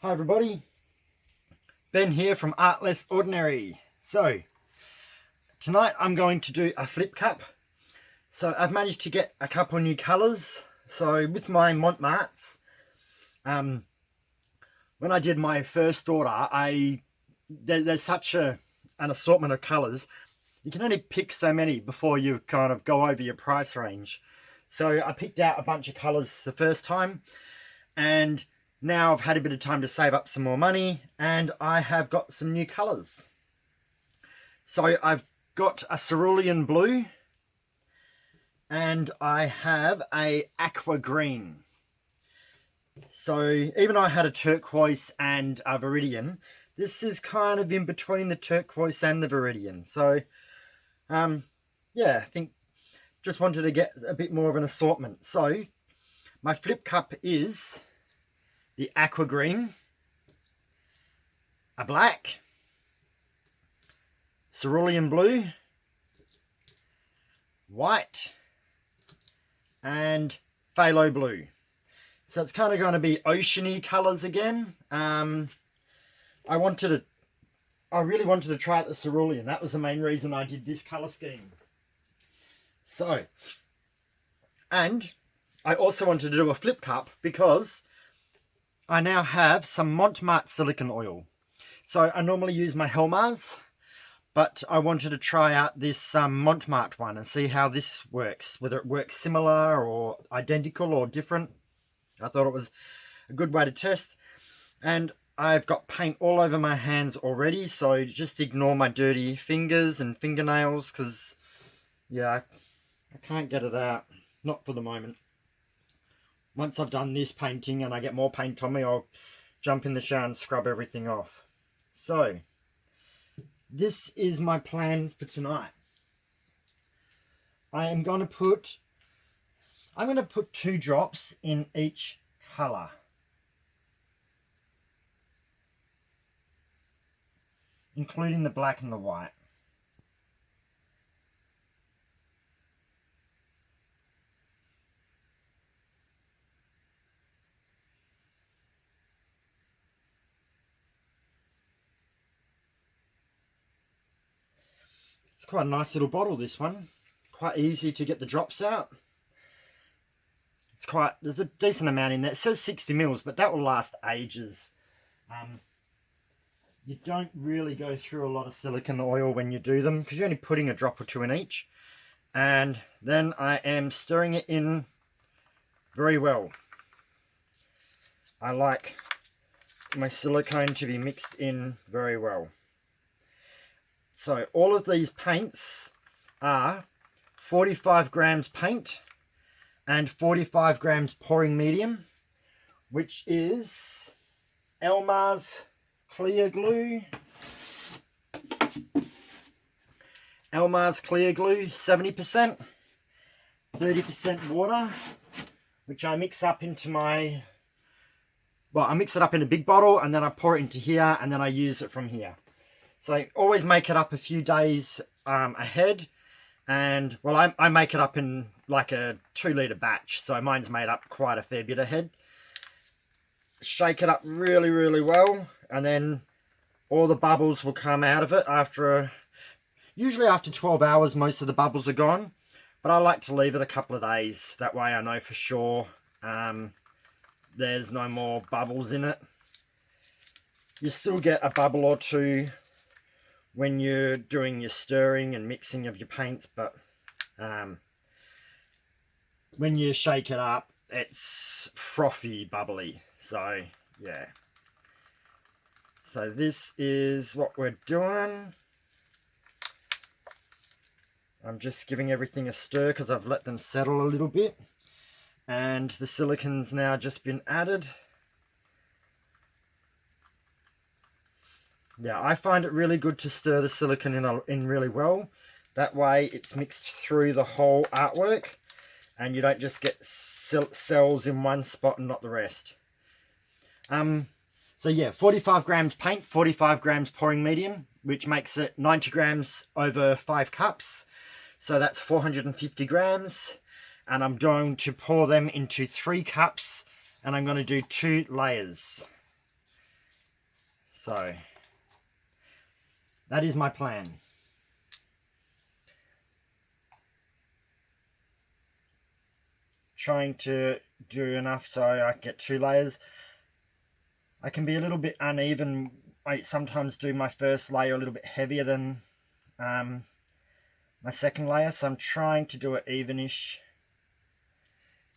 Hi everybody, Ben here from Art Less Ordinary. So tonight I'm going to do a flip cup. So I've managed to get a couple new colours. So with my mont martes, when I did my first order, there's such an assortment of colours. You can only pick so many before you kind of go over your price range. So I picked out a bunch of colours the first time, and now I've had a bit of time to save up some more money, and I have got some new colours. So I've got a cerulean blue, and I have a aqua green. So even though I had a turquoise and a viridian, this is kind of in between the turquoise and the viridian. So yeah, I think just wanted to get a bit more of an assortment. So my flip cup is the aqua green, a black, cerulean blue, white, and phthalo blue. So it's kind of going to be oceany colours again. I really wanted to try out the cerulean. That was the main reason I did this colour scheme. So, and I also wanted to do a flip cup because I now have some marte silicone oil. So I normally use my elmers, but I wanted to try out this marte one and see how this works, whether it works similar or identical or different. I thought it was a good way to test. And I've got paint all over my hands already, so just ignore my dirty fingers and fingernails, because yeah, I can't get it out, not for the moment. Once I've done this painting and I get more paint on me, I'll jump in the shower and scrub everything off. So this is my plan for tonight. I'm going to put 2 drops in each colour. Including the black and the white. It's quite a nice little bottle, this one. Quite easy to get the drops out. There's a decent amount in there. It says 60 mils, but that will last ages. You don't really go through a lot of silicone oil when you do them, because you're only putting a drop or 2 in each. And then I am stirring it in very well. I like my silicone to be mixed in very well. So all of these paints are 45 grams paint and 45 grams pouring medium, which is Elmer's clear glue. Elmer's clear glue, 70%, 30% water, which I mix up into I mix it up in a big bottle, and then I pour it into here, and then I use it from here. So I always make it up a few days ahead, and well, I make it up in like a 2-litre batch, so mine's made up quite a fair bit ahead. Shake it up really, really well, and then all the bubbles will come out of it usually after 12 hours. Most of the bubbles are gone, but I like to leave it a couple of days. That way I know for sure there's no more bubbles in it. You still get a bubble or two when you're doing your stirring and mixing of your paints, but when you shake it up, it's frothy, bubbly. So yeah, so this is what we're doing. I'm just giving everything a stir because I've let them settle a little bit, and the silicone's now just been added. Yeah, I find it really good to stir the silicone in really well. That way it's mixed through the whole artwork, and you don't just get cells in one spot and not the rest. So yeah, 45 grams paint, 45 grams pouring medium, which makes it 90 grams over 5 cups. So that's 450 grams. And I'm going to pour them into 3 cups, and I'm going to do 2 layers. So that is my plan. Trying to do enough so I get 2 layers. I can be a little bit uneven. I sometimes do my first layer a little bit heavier than my second layer, so I'm trying to do it evenish.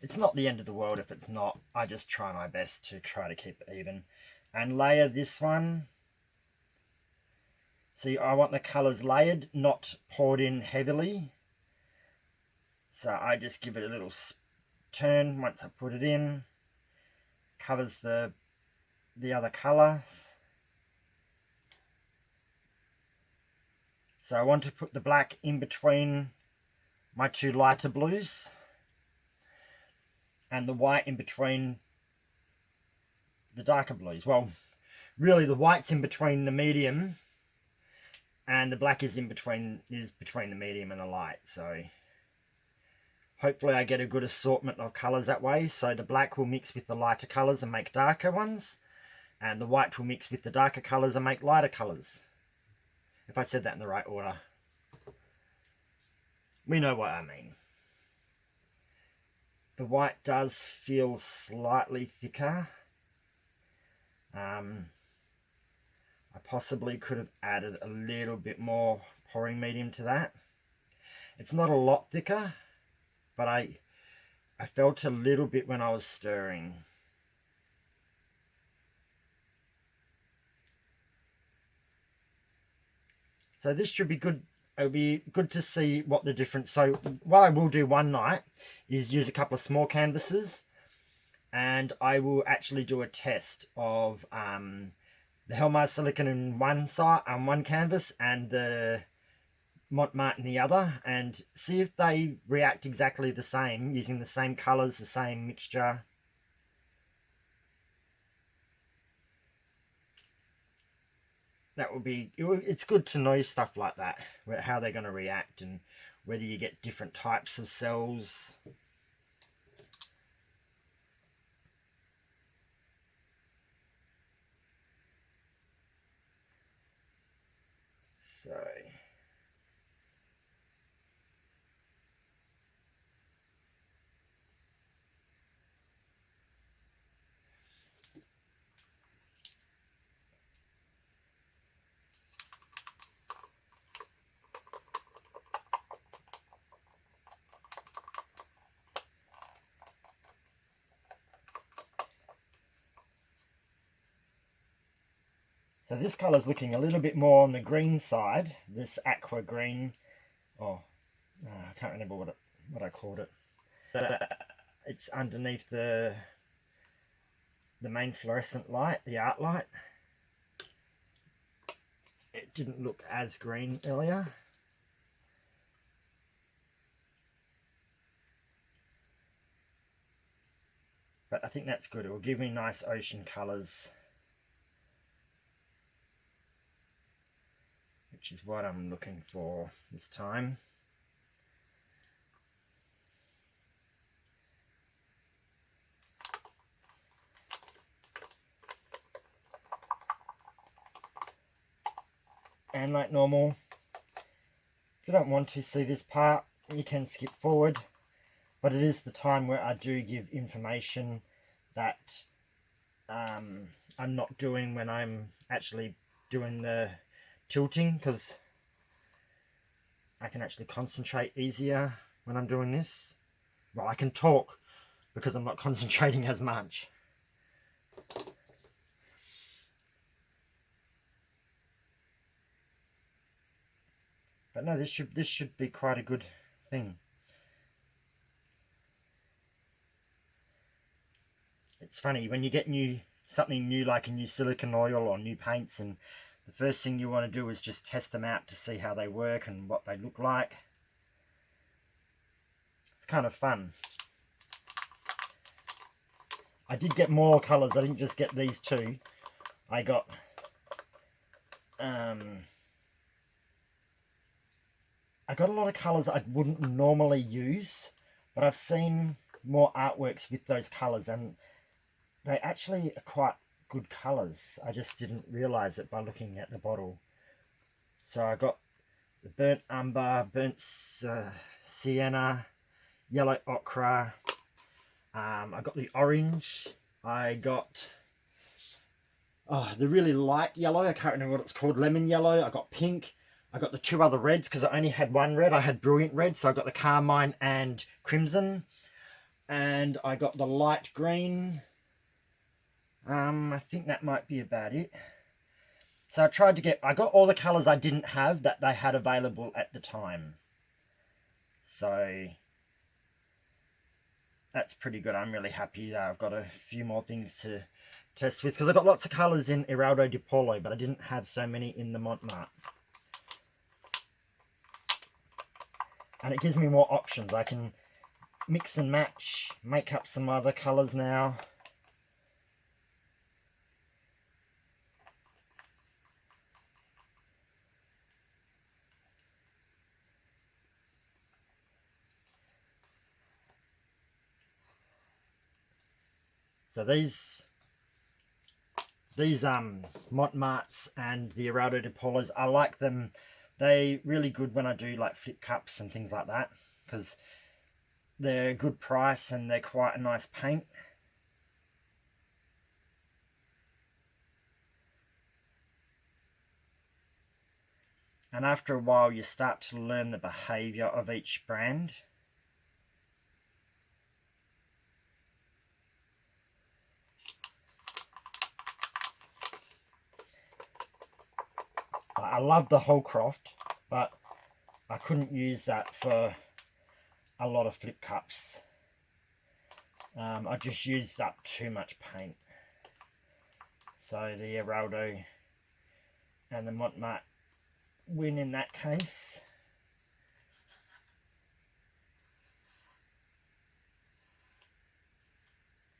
It's not the end of the world if it's not. I just try my best to try to keep it even. And layer this one. See, I want the colours layered, not poured in heavily. So I just give it a little turn once I put it in. Covers the other colour. So I want to put the black in between my 2 lighter blues and the white in between the darker blues. Well, really the white's in between the medium and the black is between the medium and the light. So hopefully I get a good assortment of colours that way. So the black will mix with the lighter colours and make darker ones, and the white will mix with the darker colours and make lighter colours. If I said that in the right order. We know what I mean. The white does feel slightly thicker. I possibly could have added a little bit more pouring medium to that. It's not a lot thicker, but I felt a little bit when I was stirring. So this should be good. It'll be good to see what the difference. So what I will do one night is use a couple of small canvases, and I will actually do a test of the elmers silicone in one side on one canvas and the marte in the other, and see if they react exactly the same using the same colors, the same mixture. That would be, it's good to know stuff like that, how they're going to react and whether you get different types of cells. So So this colour is looking a little bit more on the green side, this aqua green. Oh, I can't remember what I called it. It's underneath the main fluorescent light, the art light. It didn't look as green earlier. But I think that's good. It will give me nice ocean colours, which is what I'm looking for this time. And like normal, if you don't want to see this part, you can skip forward. But it is the time where I do give information that I'm not doing when I'm actually doing the tilting, because I can actually concentrate easier when I'm doing this. Well, I can talk because I'm not concentrating as much. But no, this should be quite a good thing. It's funny when you get something new like a new silicone oil or new paints, and the first thing you want to do is just test them out to see how they work and what they look like. It's kind of fun. I did get more colours. I didn't just get these two. I got a lot of colours I wouldn't normally use, but I've seen more artworks with those colours, and they actually are good colours. I just didn't realise it by looking at the bottle. So I got the burnt umber, burnt sienna, yellow ochre. I got the orange. I got the really light yellow. I can't remember what it's called. Lemon yellow. I got pink. I got the two other reds because I only had one red. I had brilliant red, so I got the carmine and crimson. And I got the light green. I think that might be about it. So I got all the colours I didn't have that they had available at the time. So that's pretty good. I'm really happy. I've got a few more things to test with because I got lots of colours in Eraldo di Polo, but I didn't have so many in the Mont Marte. And it gives me more options. I can mix and match, make up some other colours now. So these Mont Martes and the Eraldo di Polos, I like them. They're really good when I do like flip cups and things like that because they're a good price and they're quite a nice paint. And after a while you start to learn the behaviour of each brand. I love the Holcroft, but I couldn't use that for a lot of flip cups. I just used up too much paint. So the Eraldo and the Mont Marte win in that case.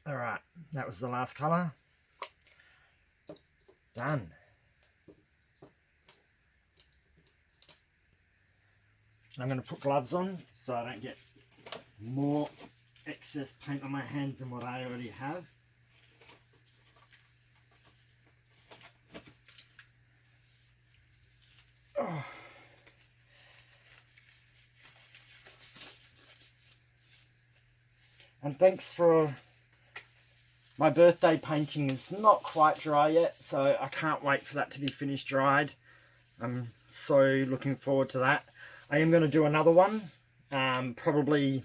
Alright, that was the last colour. Done. I'm going to put gloves on so I don't get more excess paint on my hands than what I already have. Oh. And thanks for my birthday painting is not quite dry yet, so I can't wait for that to be finished dried. I'm so looking forward to that. I am going to do another one, probably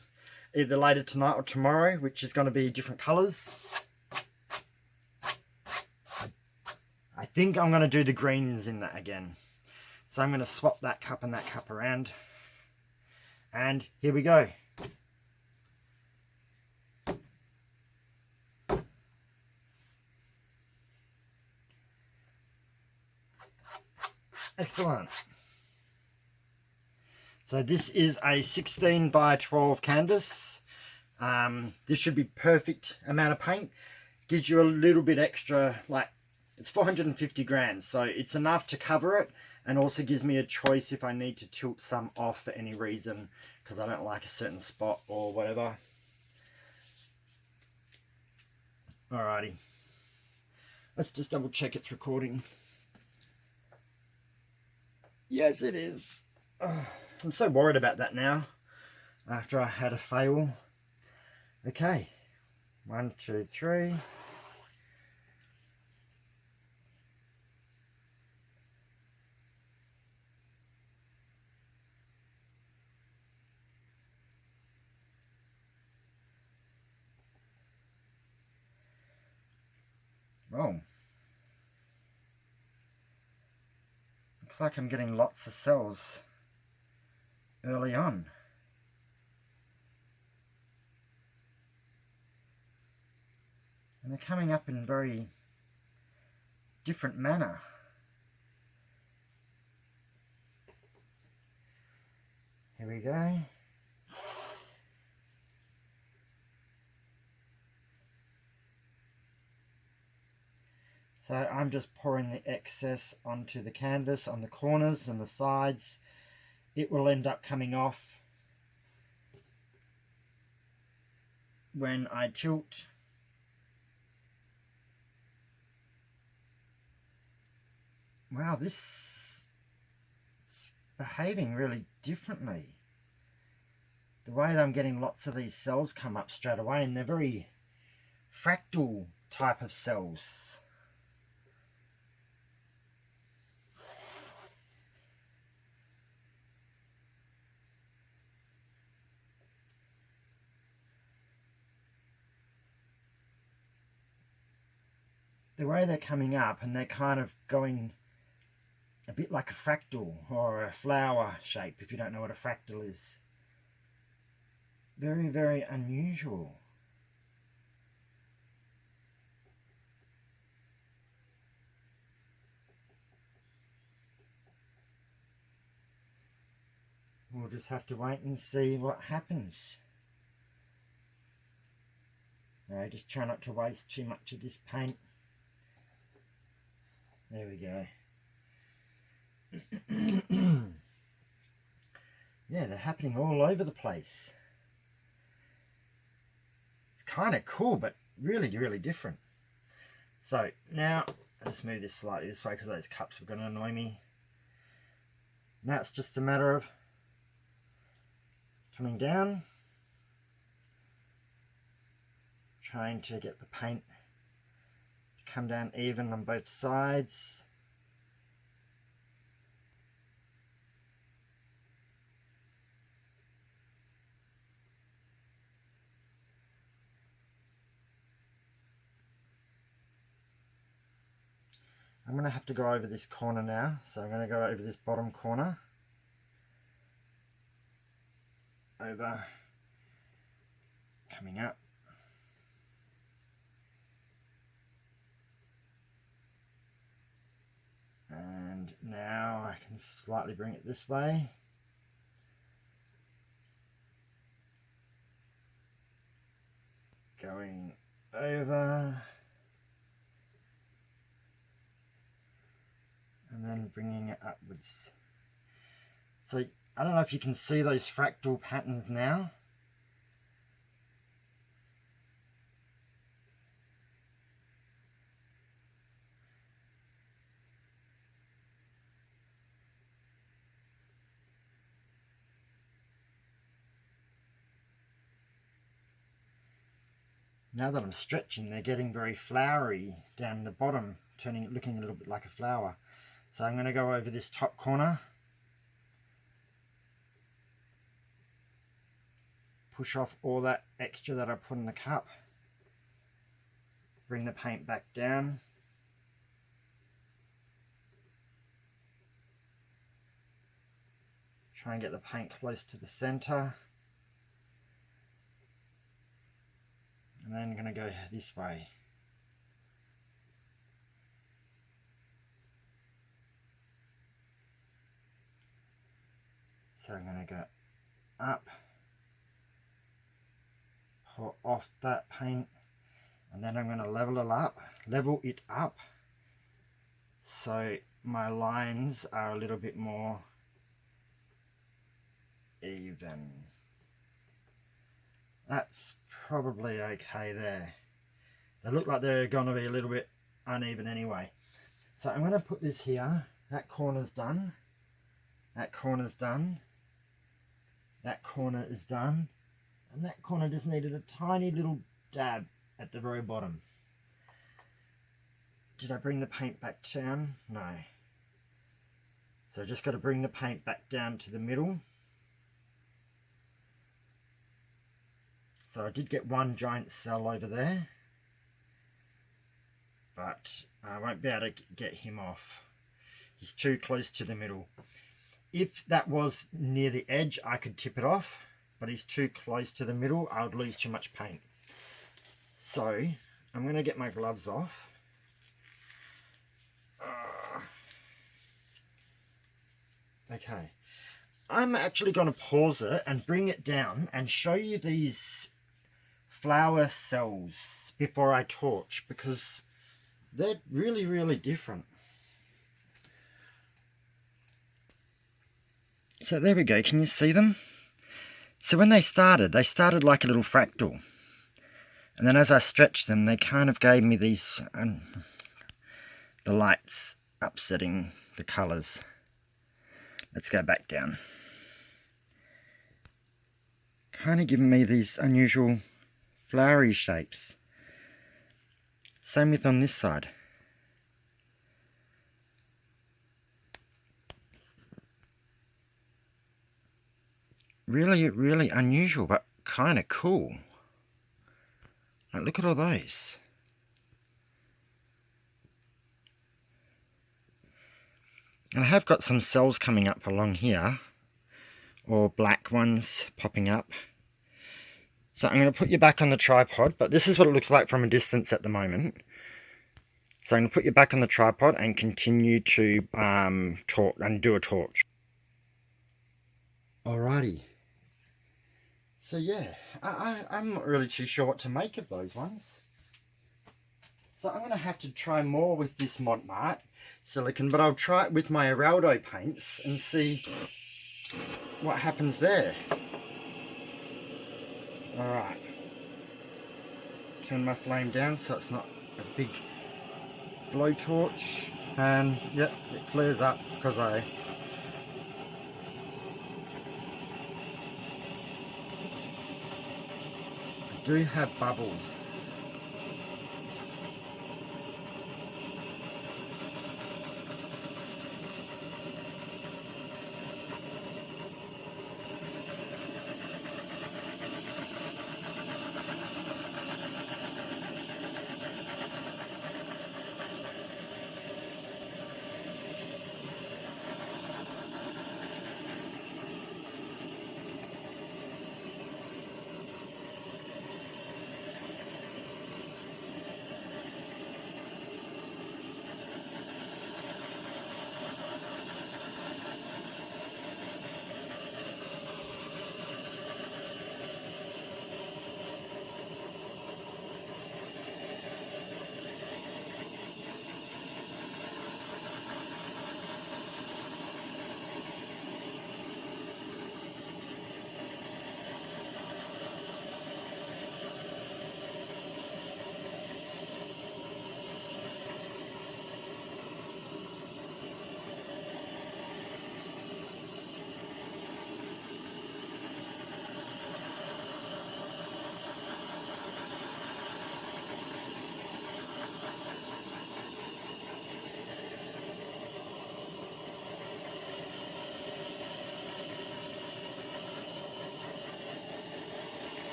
either later tonight or tomorrow, which is going to be different colours. I think I'm going to do the greens in that again. So I'm going to swap that cup and that cup around. And here we go. Excellent. So this is a 16 by 12 canvas. This should be perfect amount of paint. Gives you a little bit extra, like it's 450 grams, so it's enough to cover it, and also gives me a choice if I need to tilt some off for any reason because I don't like a certain spot or whatever. Alrighty, let's just double check it's recording. Yes, it is. I'm so worried about that now after I had a fail. Okay, 1, 2, 3. Oh, looks like I'm getting lots of cells early on. And they're coming up in very different manner. Here we go. So I'm just pouring the excess onto the canvas on the corners and the sides. It will end up coming off when I tilt. wow, this is behaving really differently. The way that I'm getting lots of these cells come up straight away, and they're very fractal type of cells. The way they're coming up, and they're kind of going a bit like a fractal or a flower shape, if you don't know what a fractal is. Very, very unusual. We'll just have to wait and see what happens. No, just try not to waste too much of this paint. There we go. Yeah, they're happening all over the place. It's kind of cool, but really, really different. So now, I'll just move this slightly this way because those cups were going to annoy me. Now it's just a matter of coming down, trying to get the paint to come down even on both sides. I'm going to have to go over this corner now, so I'm going to go over this bottom corner, over, coming up, and now I can slightly bring it this way. Going over, and then bringing it upwards. So I don't know if you can see those fractal patterns now. Now that I'm stretching, they're getting very flowery down the bottom, looking a little bit like a flower. So I'm going to go over this top corner, push off all that extra that I put in the cup, bring the paint back down, try and get the paint close to the center, and then I'm going to go this way. So I'm going to go up, pull off that paint, and then I'm going to level it up so my lines are a little bit more even. That's probably okay there. They look like they're going to be a little bit uneven anyway. So I'm going to put this here. That corner's done. That corner's done. That corner is done. And that corner just needed a tiny little dab at the very bottom. Did I bring the paint back down? No. So I just got to bring the paint back down to the middle. So I did get one giant cell over there, but I won't be able to get him off. He's too close to the middle. If that was near the edge, I could tip it off, but he's too close to the middle. I would lose too much paint. So I'm going to get my gloves off. Okay. I'm actually going to pause it and bring it down and show you these flower cells before I torch, because they're really, really different. So there we go. Can you see them? So when they started like a little fractal. And then as I stretched them, they kind of gave me these, the lights upsetting the colours. Let's go back down. Kind of giving me these unusual flowery shapes. Same with on this side. Really, really unusual, but kind of cool. Like, look at all those. And I have got some cells coming up along here, or black ones popping up. So I'm going to put you back on the tripod, but this is what it looks like from a distance at the moment. So I'm going to put you back on the tripod and continue to torch and do a torch. Alrighty. So yeah, I'm not really too sure what to make of those ones. So I'm going to have to try more with this mont silicone, but I'll try it with my Araldo paints and see what happens there. Alright. Turn my flame down so it's not a big blowtorch. And yep, it flares up because I do have bubbles.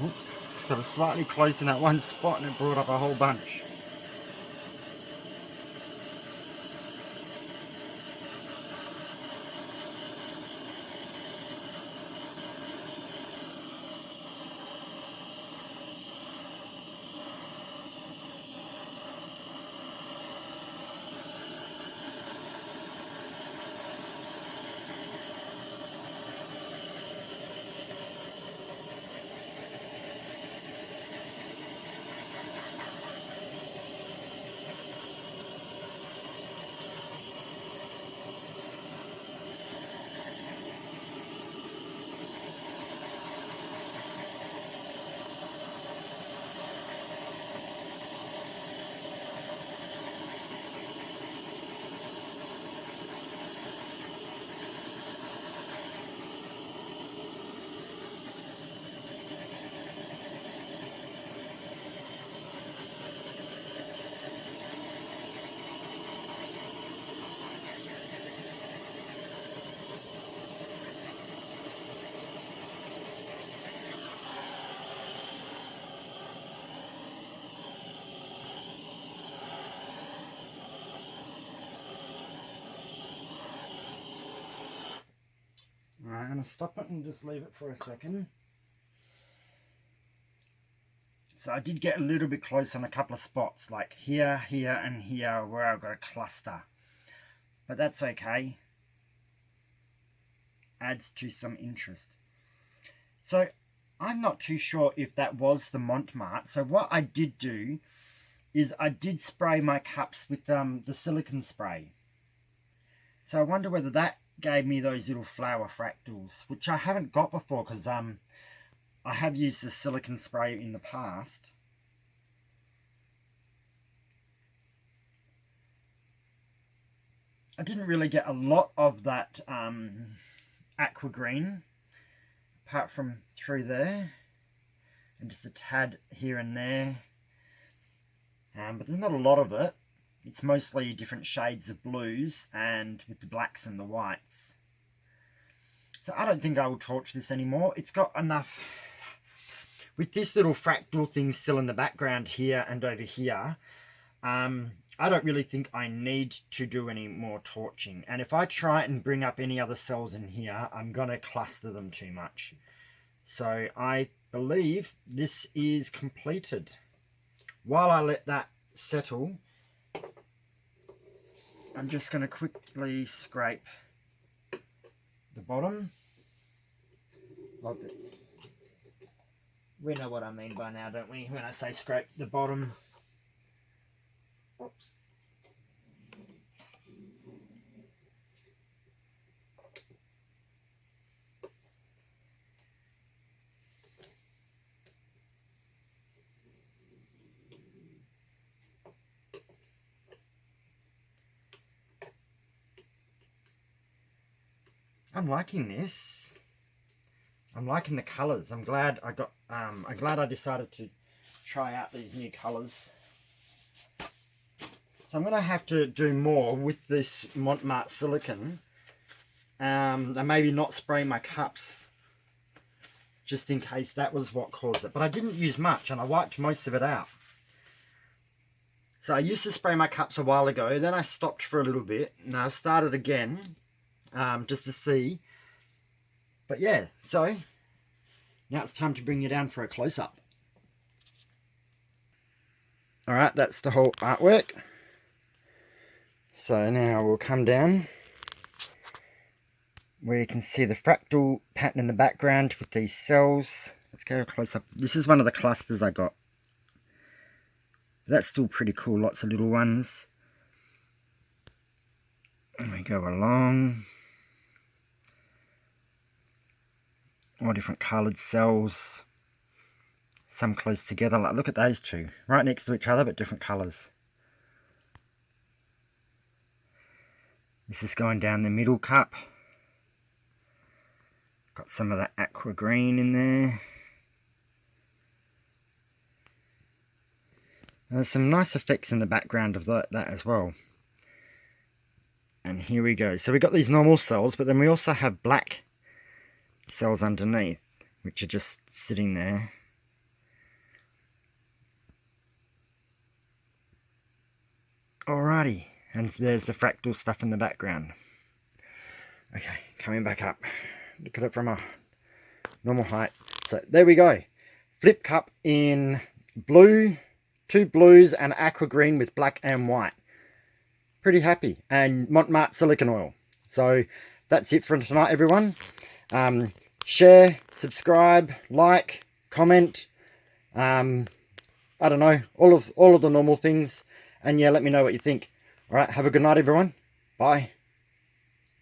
Oops, got it slightly close in that one spot and it brought up a whole bunch. Alright, I'm going to stop it and just leave it for a second. So I did get a little bit close on a couple of spots, like here, here and here, where I've got a cluster. But that's okay. Adds to some interest. So I'm not too sure if that was the mont. So what I did do is I did spray my cups with the silicone spray. So I wonder whether that gave me those little flower fractals, which I haven't got before because I have used the silicone spray in the past. I didn't really get a lot of that aqua green, apart from through there, and just a tad here and there. But there's not a lot of it. It's mostly different shades of blues and with the blacks and the whites. So I don't think I will torch this anymore. It's got enough. With this little fractal thing still in the background here and over here, I don't really think I need to do any more torching. And if I try and bring up any other cells in here, I'm going to cluster them too much. So I believe this is completed. While I let that settle, I'm just going to quickly scrape the bottom. We know what I mean by now, don't we? When I say scrape the bottom. Oops. I'm liking this. I'm liking the colours. I'm glad I got. I'm glad I decided to try out these new colours. So I'm going to have to do more with this marte silicone, and maybe not spray my cups, just in case that was what caused it. But I didn't use much, and I wiped most of it out. So I used to spray my cups a while ago. Then I stopped for a little bit, and I started again. Just to see. But yeah, so now it's time to bring you down for a close-up. Alright, that's the whole artwork. So now we'll come down where you can see the fractal pattern in the background with these cells. Let's go close-up. This is one of the clusters I got. That's still pretty cool, lots of little ones. And we go along. All different coloured cells, some close together. Like, look at those two, right next to each other, but different colours. This is going down the middle cup. Got some of that aqua green in there. And there's some nice effects in the background of that as well. And here we go. So we got these normal cells, but then we also have black cells underneath, which are just sitting there. Alrighty, and there's the fractal stuff in the background. Okay, coming back up. Look at it from a normal height. So there we go. Flip cup in blue, 2 blues and aqua green with black and white. Pretty happy. And marte silicone oil. So that's it for tonight, everyone. Share, subscribe, like, comment, I don't know, all of the normal things, and yeah, let me know what you think. All right, have a good night, everyone. Bye.